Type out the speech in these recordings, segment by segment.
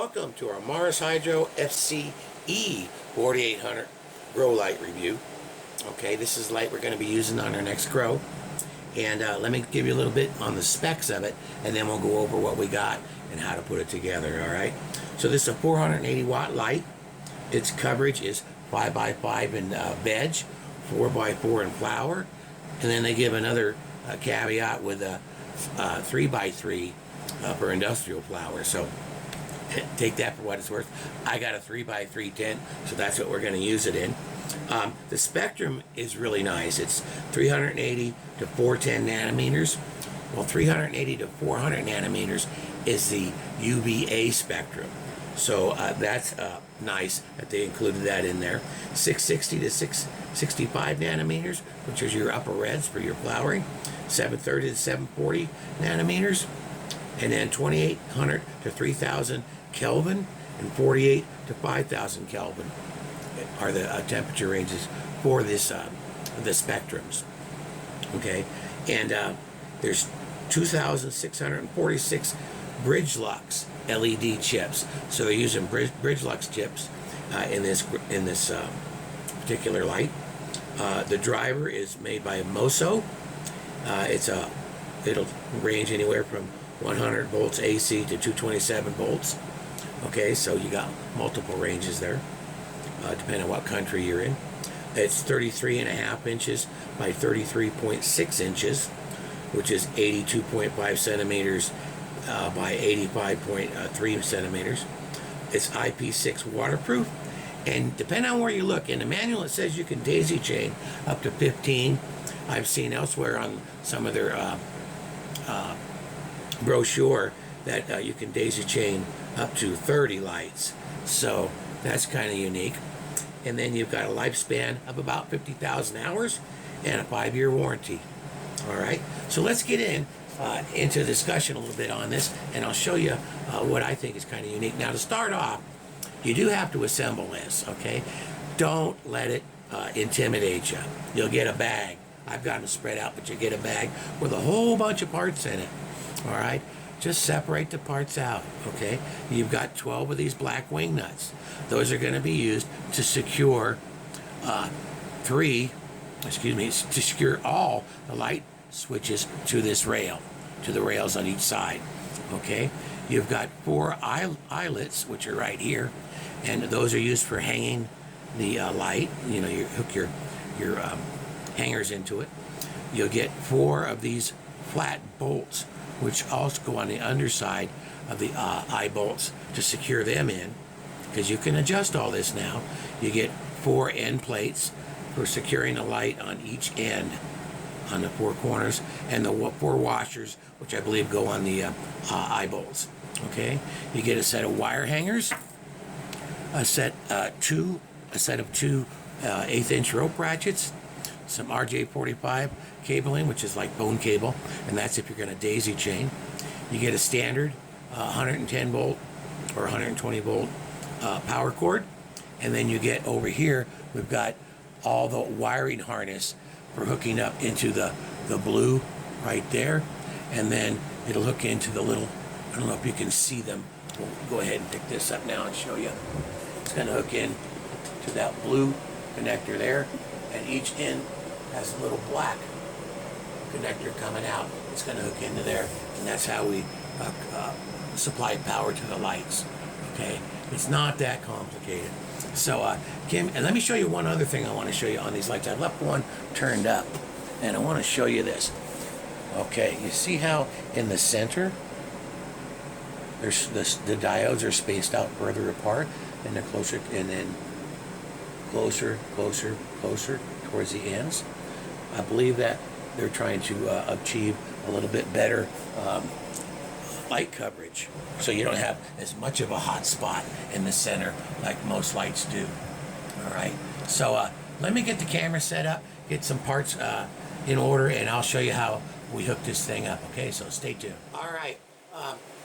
welcome to our Mars Hydro FC E4800 grow light review. Okay, this is the light we're going to be using on our next grow. And let me give you a little bit on the specs of it, and then we'll go over what we got and how to put it together, all right? So this is a 480 watt light. Its coverage is 5x5 in veg, 4x4 in flower, and then they give another caveat with a 3x3 for industrial flower. So take that for what it's worth. I got a 3x3 tent, so that's what we're going to use it in. The spectrum is really nice. It's 380 to 410 nanometers. Well, 380 to 400 nanometers is the UVA spectrum. So that's nice that they included that in there. 660 to 665 nanometers, which is your upper reds for your flowering. 730 to 740 nanometers. And then 2800 to 3000 Kelvin and 48 to 5000 Kelvin are the temperature ranges for this the spectrums. Okay, and there's 2,646 Bridge Lux LED chips. So they're using Bridge Lux chips in this particular light. The driver is made by Moso. It'll range anywhere from 100 volts AC to 227 volts. Okay, so you got multiple ranges there, depending on what country you're in. It's 33.5 inches by 33.6 inches, which is 82.5 centimeters by 85.3 centimeters. It's IP6 waterproof, and depending on where you look, in the manual it says you can daisy chain up to 15. I've seen elsewhere on some of their brochure that you can daisy chain up to 30 lights, so that's kind of unique. And then you've got a lifespan of about 50,000 hours and a 5-year warranty. All right, so let's get into discussion a little bit on this, and I'll show you what I think is kind of unique. Now, to start off, you do have to assemble this. Okay, don't let it intimidate you. You'll get a bag. I've got them spread out, but you get a bag with a whole bunch of parts in it. All right, just separate the parts out. Okay, you've got 12 of these black wing nuts. Those are going to be used to secure to secure all the light switches to this rail, to the rails on each side. Okay, you've got 4 eyelets, which are right here, and those are used for hanging the light. You know, you hook your hangers into it. You'll get 4 of these flat bolts, which also go on the underside of the eye bolts to secure them in, because you can adjust all this now. You get 4 end plates for securing the light on each end, on the 4 corners, and the 4 washers, which I believe go on the eye bolts. Okay, you get a set of wire hangers, a set of 2 1/8 inch rope ratchets, some RJ45 cabling, which is like bone cable, and that's if you're going to daisy chain. You get a standard 110 volt or 120 volt power cord, and then you get over here, we've got all the wiring harness for hooking up into the blue right there, and then it'll hook into the little, I don't know if you can see them. We'll go ahead and pick this up now and show you. It's going to hook in to that blue connector there, and each end has a little black connector coming out. It's going to hook into there, and that's how we supply power to the lights. Okay, it's not that complicated. So Kim, and let me show you one other thing I want to show you on these lights. I've left one turned up, and I want to show you this. Okay, you see how in the center there's the diodes are spaced out further apart, and they're closer, and then closer towards the ends. I believe that they're trying to achieve a little bit better light coverage, so you don't have as much of a hot spot in the center like most lights do. All right, so let me get the camera set up, get some parts in order, and I'll show you how we hook this thing up. Okay, so stay tuned. All right,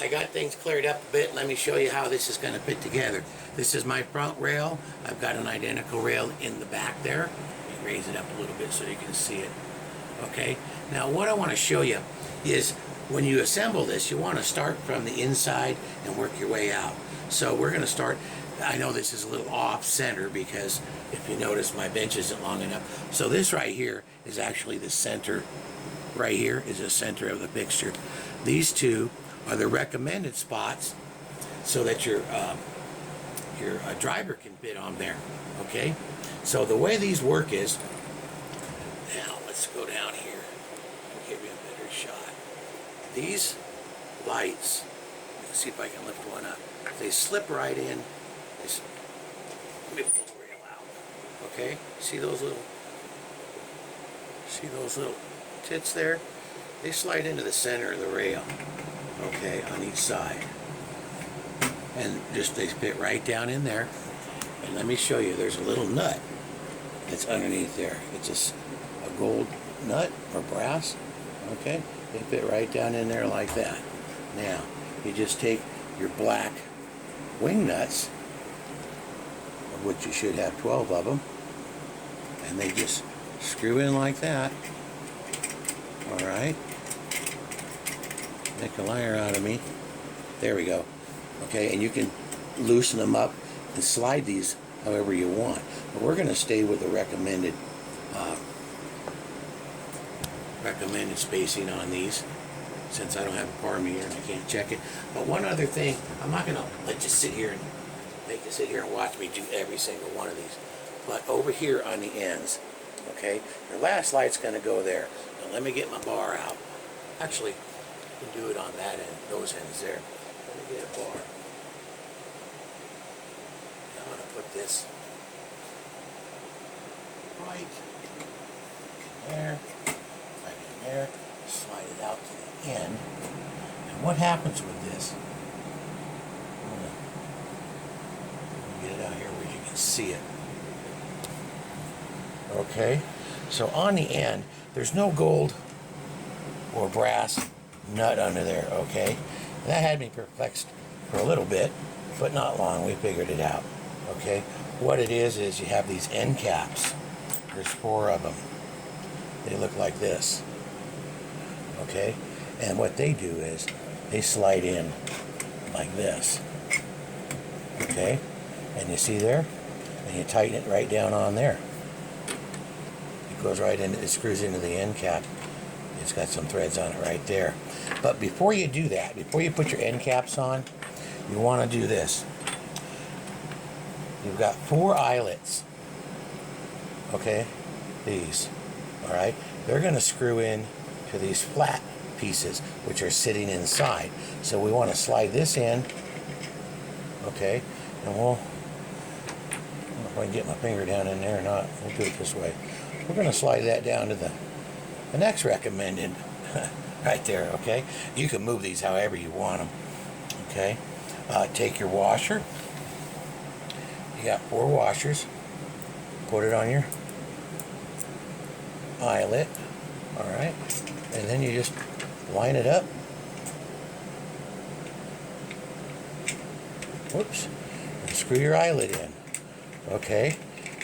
I got things cleared up a bit. Let me show you how this is going to fit together. This is my front rail. I've got an identical rail in the back there. Let me raise it up a little bit so you can see it. Okay, now what I want to show you is when you assemble this, you want to start from the inside and work your way out. So we're going to start, I know this is a little off center because if you notice my bench isn't long enough. So this right here is actually the center. Right here is the center of the fixture. These two are the recommended spots so that your driver can fit on there, okay? So the way these work is, now let's go down here and give you a better shot. These lights, let's see if I can lift one up. They slip right in. Let me pull the rail out. Okay, see those little tits there? They slide into the center of the rail. Okay, on each side, and just they fit right down in there. And let me show you. There's a little nut that's underneath there. It's a gold nut or brass. Okay, they fit right down in there like that. Now you just take your black wing nuts, of which you should have 12 of them, and they just screw in like that. All right, make a liar out of me. There we go. Okay, and you can loosen them up and slide these however you want. But we're going to stay with the recommended spacing on these, since I don't have a par meter and I can't check it. But one other thing, I'm not going to let you sit here and make you sit here and watch me do every single one of these. But over here on the ends, okay, your last light's going to go there. Now let me get my bar out. Actually, you can do it on that end, those ends there. Let me get a bar. Now I'm going to put this right in there, right in there, slide it out to the end. And what happens with this? I'm going to get it out here where you can see it. Okay, so on the end, there's no gold or brass nut under there, okay? That had me perplexed for a little bit, but not long. We figured it out, okay? What it is you have these end caps. There's 4 of them. They look like this, okay? And what they do is they slide in like this, okay? And you see there? And you tighten it right down on there. It goes right in, it screws into the end cap. It's got some threads on it right there. But before you do that, before you put your end caps on, you want to do this. You've got 4 eyelets, okay? These, all right? They're going to screw in to these flat pieces, which are sitting inside. So we want to slide this in, okay? And I don't know if I can get my finger down in there or not. We'll do it this way. We're going to slide that down to the next recommended right there, okay? You can move these however you want them, okay? Take your washer. You got 4 washers. Put it on your eyelet, all right? And then you just line it up. Whoops. And screw your eyelet in, okay?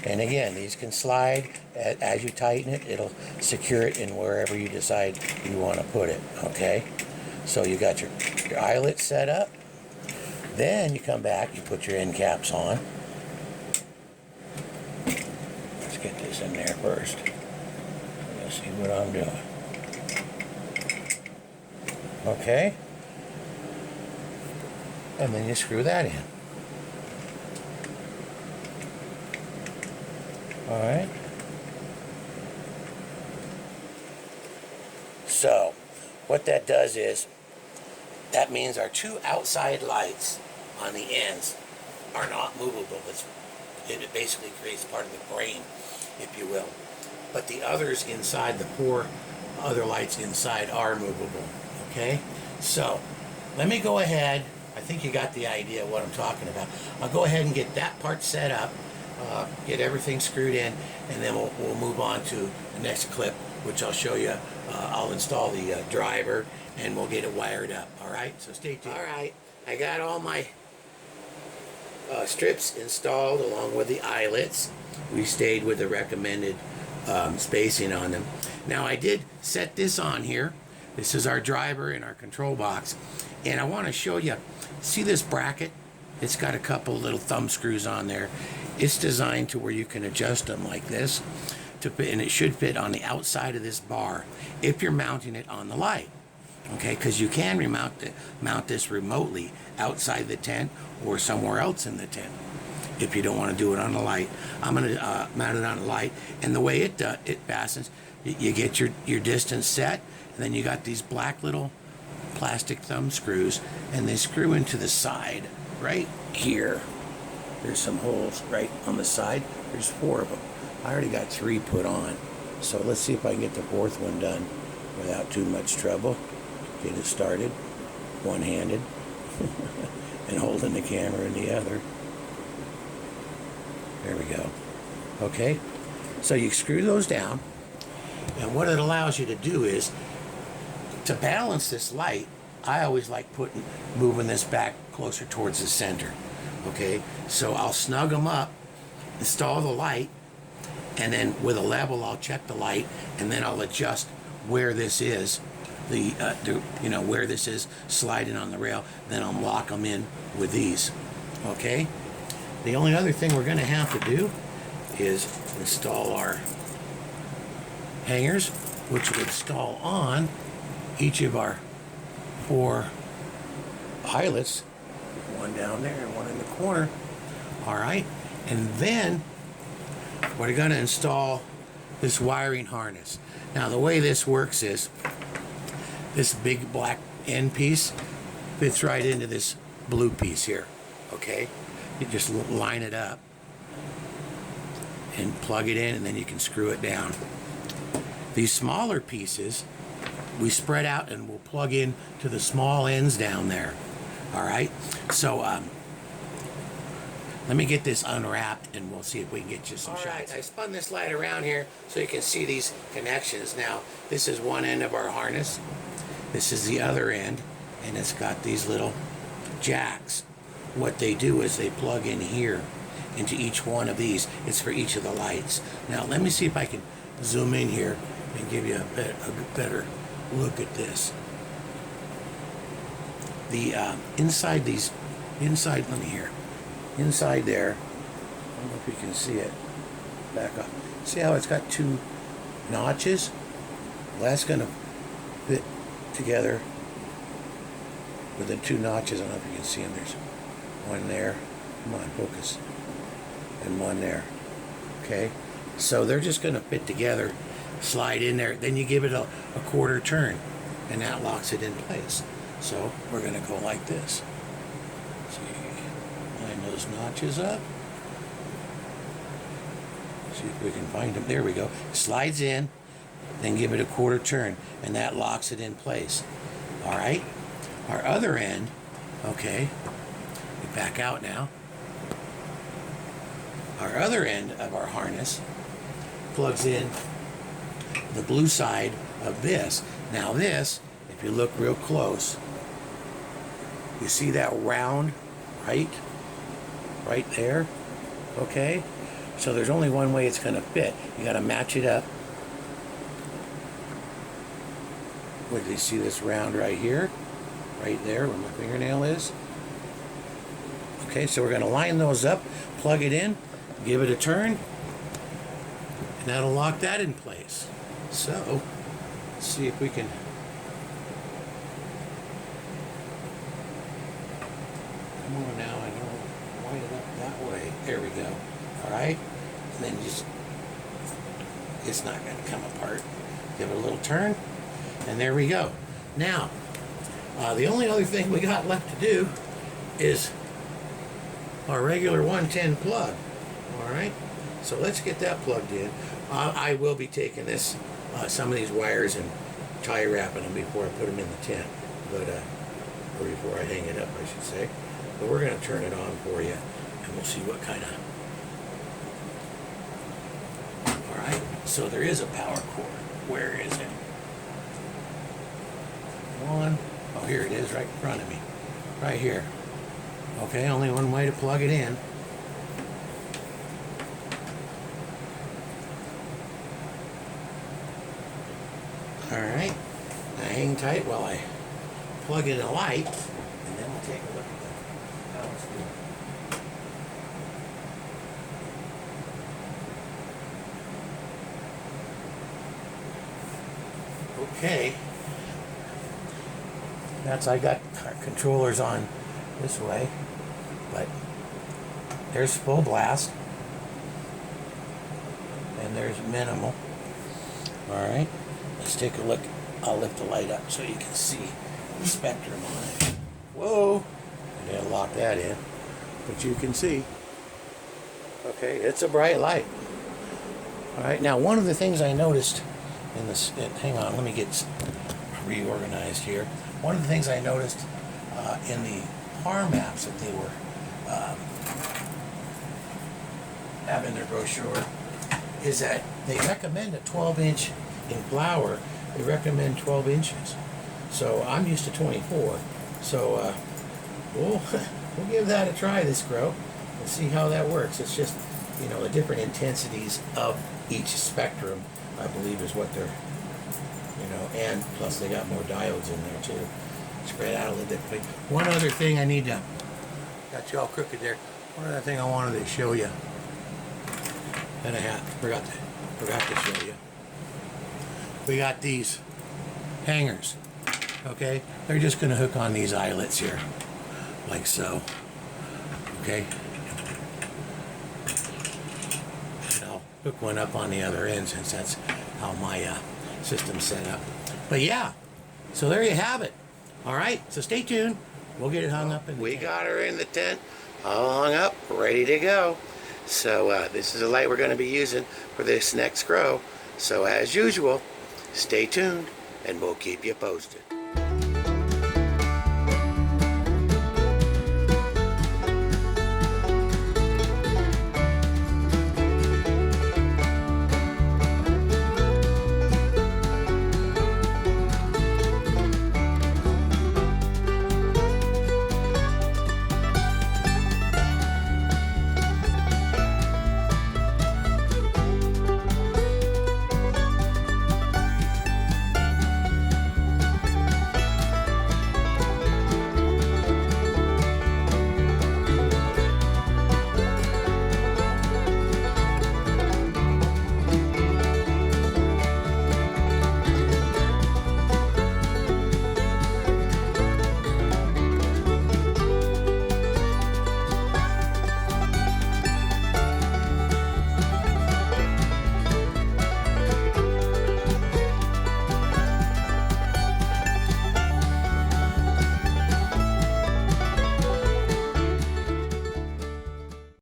And again, these can slide. As you tighten it, it'll secure it in wherever you decide you want to put it, okay? So you got your eyelet set up. Then you come back, you put your end caps on. Let's get this in there first. Let's see what I'm doing. Okay? And then you screw that in. All right? So, what that does is, that means our 2 outside lights on the ends are not movable. It basically creates part of the frame, if you will. But the others inside, the 4 other lights inside, are movable, okay? So, let me go ahead. I think you got the idea of what I'm talking about. I'll go ahead and get that part set up, get everything screwed in, and then we'll move on to the next clip, which I'll show you. I'll install the driver, and we'll get it wired up, all right? So stay tuned. All right, I got all my strips installed along with the eyelets. We stayed with the recommended spacing on them. Now I did set this on here This is our driver and our control box. And I want to show you, see this bracket? It's got a couple little thumb screws on there. It's designed to where you can adjust them like this, and it should fit on the outside of this bar if you're mounting it on the light. Okay, because you can mount this remotely outside the tent or somewhere else in the tent if you don't want to do it on the light. I'm going to mount it on the light, and the way it fastens, you get your distance set, and then you got these black little plastic thumb screws, and they screw into the side right here. There's some holes right on the side. There's 4 of them. I already got 3 put on, so let's see if I can get the 4th one done without too much trouble. Get it started one-handed and holding the camera in the other. There we go. Okay, so you screw those down, and what it allows you to do is to balance this light. I always like moving this back closer towards the center. Okay, so I'll snug them up, install the light, and then with a level I'll check the light, and then I'll adjust where this is, where this is sliding on the rail. Then I'll lock them in with these. Okay, the only other thing we're going to have to do is install our hangers, which will install on each of our 4 eyelets, one down there and one in the corner. All right, and then we're going to install this wiring harness. Now the way this works is this big black end piece fits right into this blue piece here. Okay, you just line it up and plug it in, and then you can screw it down. These smaller pieces we spread out and we'll plug in to the small ends down there. All right, so let me get this unwrapped and we'll see if we can get you some shots. All right, I spun this light around here so you can see these connections. Now this is one end of our harness, this is the other end, and it's got these little jacks. What they do is they plug in here into each one of these. It's for each of the lights. Now let me see if I can zoom in here and give you a better look at this. The inside let me hear. Inside there, I don't know if you can see it. Back up. See how it's got 2 notches? Well, that's going to fit together with the 2 notches. I don't know if you can see them. There's one there. Come on, focus. And one there. Okay? So they're just going to fit together, slide in there. Then you give it a quarter turn, and that locks it in place. So we're going to go like this. See, line those notches up. See if we can find them. There we go. Slides in, then give it a quarter turn, and that locks it in place. All right. Our other end, okay, we back out now. Our other end of our harness plugs in the blue side of this. Now this, if you look real close, you see that round right there, okay? So there's only one way it's going to fit. You got to match it up. What do you see, this round right here, right there where my fingernail is? Okay, so we're going to line those up, plug it in, give it a turn, and that'll lock that in place. So let's see if we can. Come on now, I know, line it up that way. There we go. All right, and then just, it's not going to come apart. Give it a little turn, and there we go. Now, the only other thing we got left to do is our regular 110 plug. All right, so let's get that plugged in. I will be taking this, some of these wires, and tie wrapping them before I put them in the tent, but or before I hang it up, I should say. But we're going to turn it on for you, and we'll see what kind of. All right, so there is a power cord. Where is it? One. Oh, here it is, right in front of me, right here. Okay, only one way to plug it in. All right, Now hang tight while I plug in a light, and then we'll take a look at how it's doing. Okay. I got our controllers on this way, but there's full blast, and there's minimal. All right, let's take a look. I'll lift the light up so you can see the spectrum on it. Whoa, I didn't lock that in, but you can see. Okay, it's a bright light. All right, now one of the things I noticed in this, hang on, let me get reorganized here. One of the things I noticed in the harm maps that they were have in their brochure is that they recommend a 12-inch in flower. They recommend 12 inches. So I'm used to 24. So we'll give that a try, this grow, and see how that works. It's just, you know, the different intensities of each spectrum, I believe, is what they're, you know, and plus they got more diodes in there too, spread out a little bit. One other thing I need to, got you all crooked there. One other thing I wanted to show you, and I forgot to show you. We got these hangers, okay? They're just gonna hook on these eyelets here, like so, okay? And I'll hook one up on the other end since that's how my system's set up. But yeah, so there you have it. All right, so stay tuned. We'll get it hung up in the tent. We got her in the tent, all hung up, ready to go. So this is the light we're going to be using for this next grow. So as usual, stay tuned and we'll keep you posted.